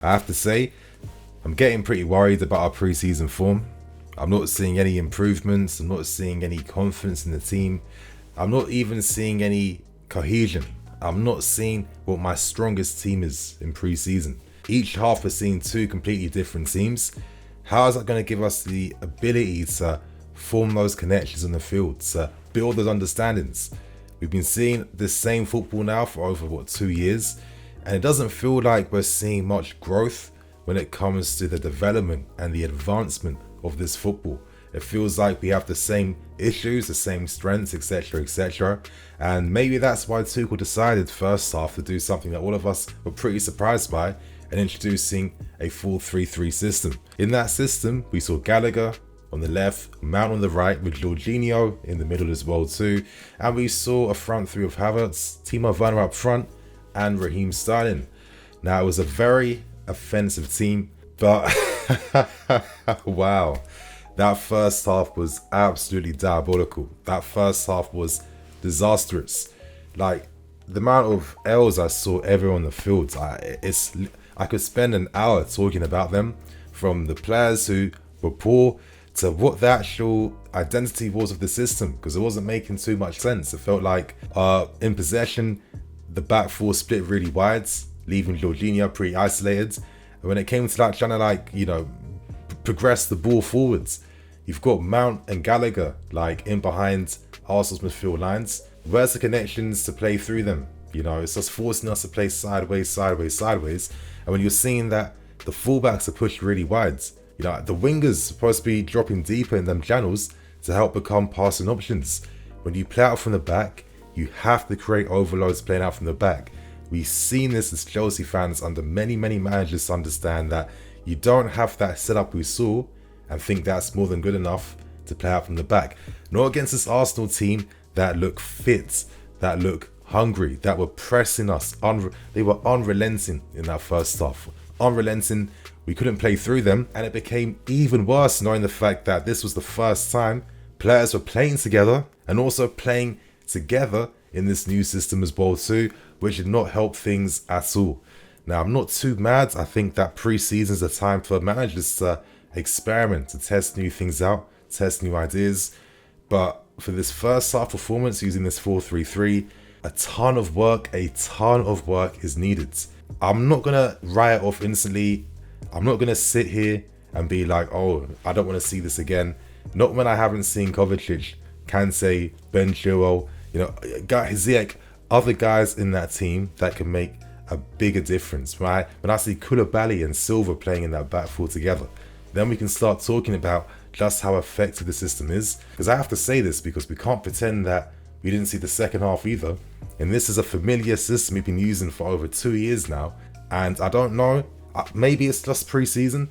I have to say, I'm getting pretty worried about our preseason form. I'm not seeing any improvements. I'm not seeing any confidence in the team. I'm not even seeing any cohesion. I'm not seeing what my strongest team is in preseason. Each half we're seeing two completely different teams. How is that going to give us the ability to form those connections in the field, to build those understandings? We've been seeing the same football now for over 2 years, and it doesn't feel like we're seeing much growth when it comes to the development and the advancement of this football. It feels like we have the same issues, the same strengths, etc, etc. And maybe that's why Tuchel decided first half to do something that all of us were pretty surprised by, and introducing a 4-3-3 system. In that system, we saw Gallagher on the left, Mount on the right, with Jorginho in the middle as well too. And we saw a front three of Havertz, Timo Werner up front, and Raheem Sterling. Now, it was a very offensive team, but wow, that first half was absolutely diabolical. That first half was disastrous. Like, the amount of L's I saw everywhere on the field, I could spend an hour talking about them, from the players who were poor to what the actual identity was of the system, because it wasn't making too much sense. It felt like in possession, the back four split really wide, leaving Jorginho pretty isolated. And when it came to like trying to progress the ball forwards, you've got Mount and Gallagher like in behind Arsenal's midfield lines. Where's the connections to play through them? It's just forcing us to play sideways. And when you're seeing that the fullbacks are pushed really wide, the wingers are supposed to be dropping deeper in them channels to help become passing options. When you play out from the back, you have to create overloads playing out from the back. We've seen this as Chelsea fans under many managers to understand that you don't have that setup we saw and think that's more than good enough to play out from the back. Not against this Arsenal team that look fit, that look hungry, that were pressing us. They were unrelenting in that first half. Unrelenting. We couldn't play through them, and it became even worse knowing the fact that this was the first time players were playing together and also playing together in this new system as well too, which did not help things at all. Now, I'm not too mad. I think that pre-season is a time for managers to experiment, to test new things out, test new ideas. But for this first half performance using this 4-3-3, a ton of work is needed. I'm not going to write it off instantly. I'm not going to sit here and be like, oh, I don't want to see this again. Not when I haven't seen Kovacic, Kante, Ben Chilwell, Ziyech, other guys in that team that can make a bigger difference. Right? When I see Koulibaly and Silva playing in that back four together, then we can start talking about just how effective the system is. Because I have to say this because we can't pretend that we didn't see the second half either. And this is a familiar system we've been using for over 2 years now. And I don't know, maybe it's just pre-season,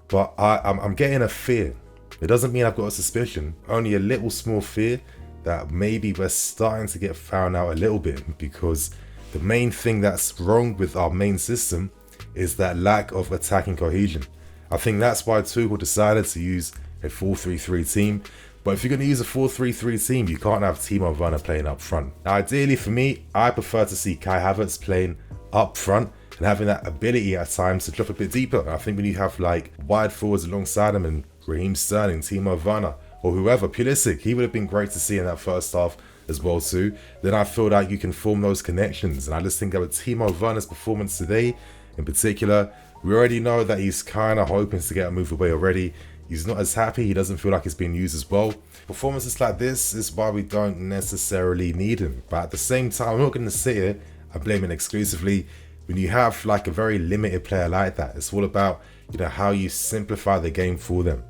but I'm getting a fear. It doesn't mean I've got a suspicion, only a little small fear that maybe we're starting to get found out a little bit, because the main thing that's wrong with our main system is that lack of attacking cohesion. I think that's why Tuchel decided to use a 4-3-3 team. But if you're going to use a 4-3-3 team, you can't have Timo Werner playing up front. Now, ideally for me, I prefer to see Kai Havertz playing up front and having that ability at times to drop a bit deeper. And I think when you have like wide forwards alongside him and Raheem Sterling, Timo Werner, or whoever, Pulisic, he would have been great to see in that first half as well too. Then I feel like you can form those connections. And I just think that with Timo Werner's performance today in particular, we already know that he's kind of hoping to get a move away already. He's not as happy. He doesn't feel like it's being used as well. Performances like this is why we don't necessarily need him. But at the same time, I'm not going to sit here and blame him exclusively. When you have like a very limited player like that, it's all about how you simplify the game for them.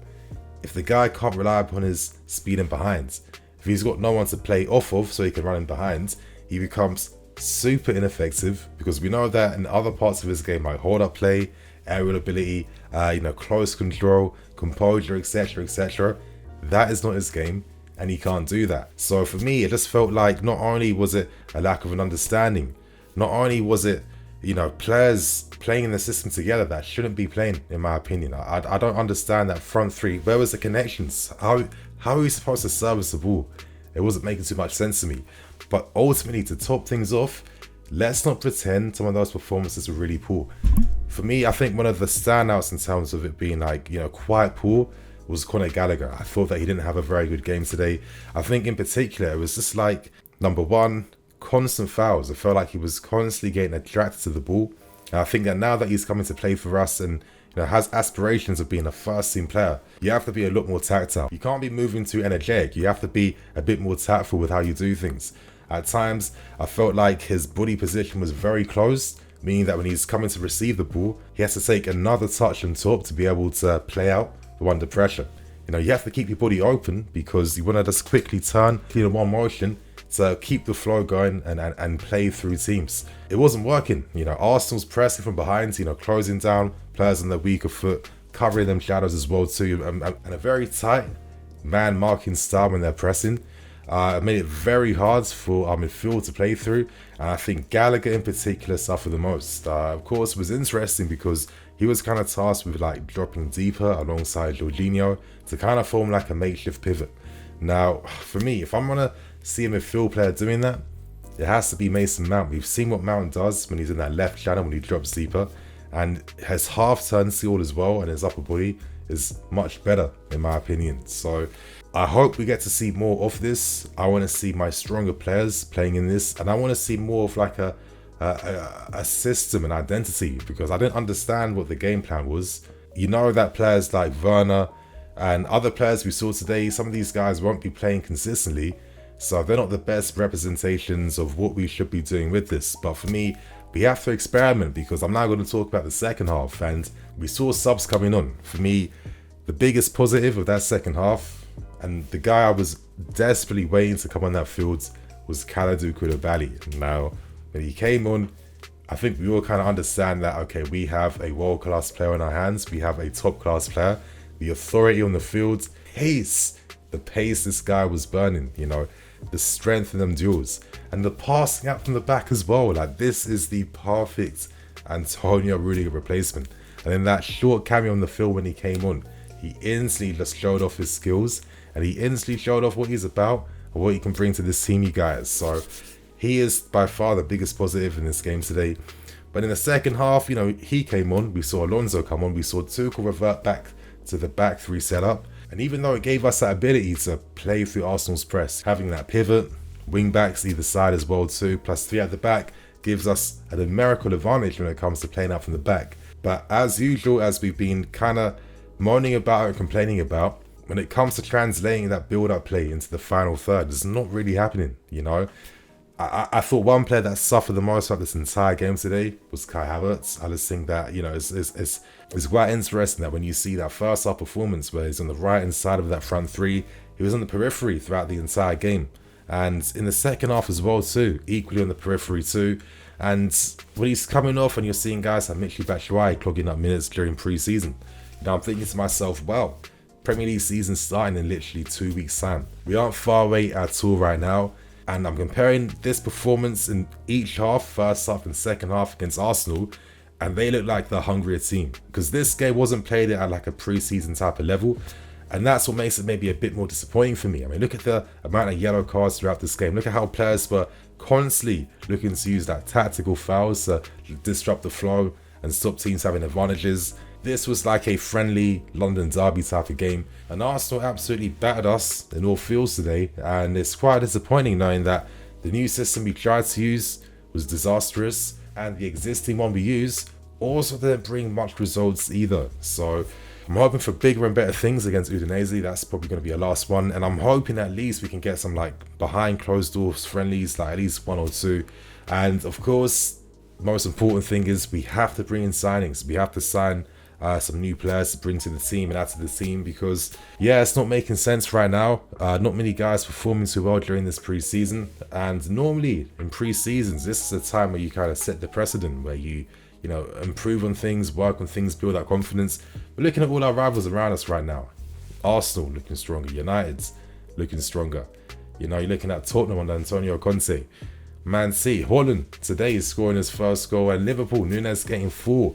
If the guy can't rely upon his speed in behind, if he's got no one to play off of so he can run in behind, he becomes super ineffective, because we know that in other parts of his game, like hold-up play, aerial ability, close control, composure, etc, that is not his game, and he can't do that. So for me, it just felt like not only was it a lack of an understanding, not only was it players playing in the system together that shouldn't be playing, in my opinion. I don't understand that front three. Where was the connections? How are we supposed to service the ball? It wasn't making too much sense to me. But ultimately, to top things off, let's not pretend some of those performances were really poor. For me, I think one of the standouts in terms of it being like, quite poor was Conor Gallagher. I thought that he didn't have a very good game today. I think in particular, it was just like, number one, constant fouls. I felt like he was constantly getting attracted to the ball. And I think that now that he's coming to play for us and has aspirations of being a first team player, you have to be a lot more tactile. You can't be moving too energetic. You have to be a bit more tactful with how you do things. At times, I felt like his body position was very closed, meaning that when he's coming to receive the ball, he has to take another touch on top to be able to play out under pressure. You have to keep your body open because you want to just quickly turn in one motion to keep the flow going and play through teams. It wasn't working. Arsenal's pressing from behind, closing down players on their weaker foot, covering them shadows as well too, and a very tight man marking style when they're pressing. It made it very hard for our midfield to play through, and I think Gallagher in particular suffered the most. Of course, it was interesting because he was kind of tasked with like dropping deeper alongside Jorginho to kind of form like a makeshift pivot. Now, for me, if I'm gonna see a midfield player doing that, it has to be Mason Mount. We've seen what Mount does when he's in that left channel when he drops deeper, and his half-turn seal as well and his upper body is much better in my opinion. So I hope we get to see more of this. I want to see my stronger players playing in this, and I want to see more of like a system and identity, because I didn't understand what the game plan was. That players like Werner and other players we saw today, some of these guys won't be playing consistently, so they're not the best representations of what we should be doing with this. But for me, we have to experiment, because I'm now going to talk about the second half, and we saw subs coming on. For me, the biggest positive of that second half, and the guy I was desperately waiting to come on that field, was Kalidou Koulibaly. Now, when he came on, I think we all kind of understand that, okay, we have a world-class player in our hands. We have a top-class player. The authority on the field, the pace this guy was burning, the strength in them duels, and the passing out from the back as well. Like, this is the perfect Antonio Rudiger replacement. And in that short cameo on the field when he came on, he instantly just showed off his skills, and he instantly showed off what he's about and what he can bring to this team, you guys. So he is by far the biggest positive in this game today. But in the second half, he came on. We saw Alonso come on. We saw Tuchel revert back to the back three setup. And even though it gave us that ability to play through Arsenal's press, having that pivot, wing backs either side as well too, plus three at the back, gives us a numerical advantage when it comes to playing out from the back. But as usual, as we've been kind of moaning about and complaining about, when it comes to translating that build-up play into the final third, it's not really happening, I thought one player that suffered the most throughout this entire game today was Kai Havertz. I just think that, it's quite interesting that when you see that first half performance where he's on the right-hand side of that front three, he was on the periphery throughout the entire game. And in the second half as well too, equally on the periphery too. And when he's coming off and you're seeing guys like Michy Batshuayi clogging up minutes during pre-season, I'm thinking to myself, well, Premier League season starting in literally 2 weeks' time. We aren't far away at all right now. And I'm comparing this performance in each half, first half and second half against Arsenal, and they look like the hungrier team. Because this game wasn't played at like a pre-season type of level, and that's what makes it maybe a bit more disappointing for me. I mean, look at the amount of yellow cards throughout this game. Look at how players were constantly looking to use that tactical fouls to disrupt the flow and stop teams having advantages. This was like a friendly London derby type of game, and Arsenal absolutely battered us in all fields today, and it's quite disappointing knowing that the new system we tried to use was disastrous, and the existing one we use also didn't bring much results either. So I'm hoping for bigger and better things against Udinese. That's probably going to be a last one, and I'm hoping at least we can get some like behind closed doors friendlies, like at least 1 or 2. And of course, most important thing is we have to bring in signings. We have to sign some new players to bring to the team and add to the team, because it's not making sense right now. Not many guys performing too well during this pre-season, and normally in pre-seasons this is a time where you kind of set the precedent, where you improve on things, work on things, build that confidence. We're looking at all our rivals around us right now. Arsenal looking stronger, United's looking stronger. You're looking at Tottenham under Antonio Conte, Man City, Holland today is scoring his first goal, and Liverpool, Nunes getting 4.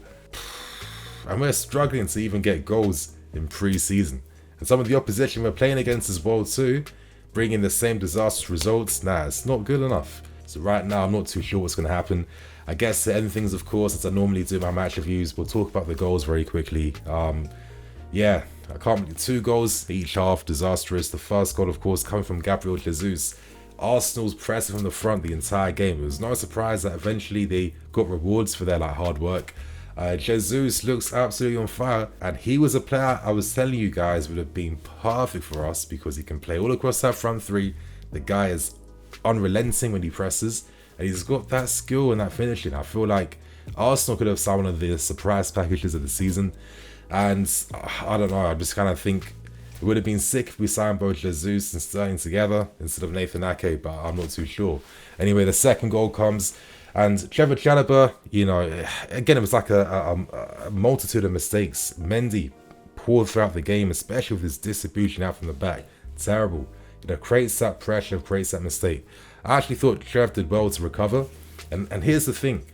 And we're struggling to even get goals in pre-season. And some of the opposition we're playing against as well too, bringing the same disastrous results, it's not good enough. So right now, I'm not too sure what's going to happen. I guess to end things, of course, as I normally do my match reviews, we'll talk about the goals very quickly. Yeah, I can't believe 2 goals each half, disastrous. The first goal, of course, coming from Gabriel Jesus. Arsenal's pressing from the front the entire game. It was no surprise that eventually they got rewards for their hard work. Jesus looks absolutely on fire, and he was a player I was telling you guys would have been perfect for us because he can play all across that front three. The guy is unrelenting when he presses, and he's got that skill and that finishing. I feel like Arsenal could have signed one of the surprise packages of the season, and I don't know, I just kind of think it would have been sick if we signed both Jesus and Sterling together instead of Nathan Ake, but I'm not too sure. Anyway, the second goal comes, and Trevor Chalobah, you know, again, it was like a multitude of mistakes. Mendy poured throughout the game, especially with his distribution out from the back. Terrible. You know, creates that pressure, creates that mistake. I actually thought Trev did well to recover. And here's the thing.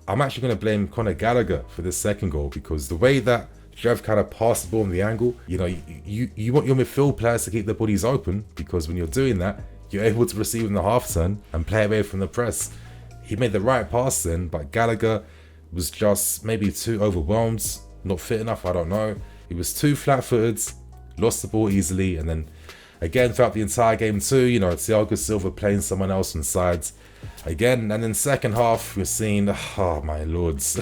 I'm actually going to blame Conor Gallagher for this second goal, because the way that Trev kind of passed the ball in the angle, you know, you want your midfield players to keep their bodies open, because when you're doing that, you're able to receive in the half turn and play away from the press. He made the right pass then, but Gallagher was just maybe too overwhelmed, not fit enough, I don't know. He was too flat-footed, lost the ball easily, and then again throughout the entire game too, you know, Thiago Silva playing someone else on sides. Again, and then second half, we're seeing, oh my lords,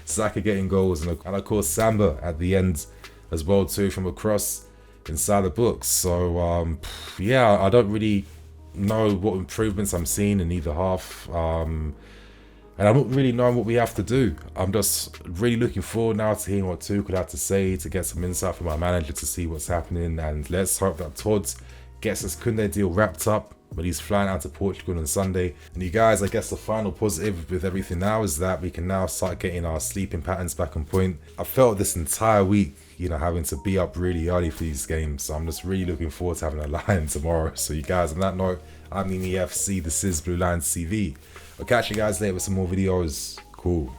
Saka getting goals, and of course Samba at the end as well too from a cross inside the box. So yeah, I don't really know what improvements I'm seeing in either half, and I'm not really knowing what we have to do. I'm just really looking forward now to hearing what Tuchel had to say, to get some insight from our manager to see what's happening, and let's hope that Todd gets his Koundé deal wrapped up when he's flying out to Portugal on Sunday. And you guys, I guess the final positive with everything now is that we can now start getting our sleeping patterns back on point. I felt this entire week, you know, having to be up really early for these games, so I'm just really looking forward to having a lion tomorrow. So you guys, on that note, I'm EFC, this is Blue Lions TV. I'll catch you guys later with some more videos. Cool.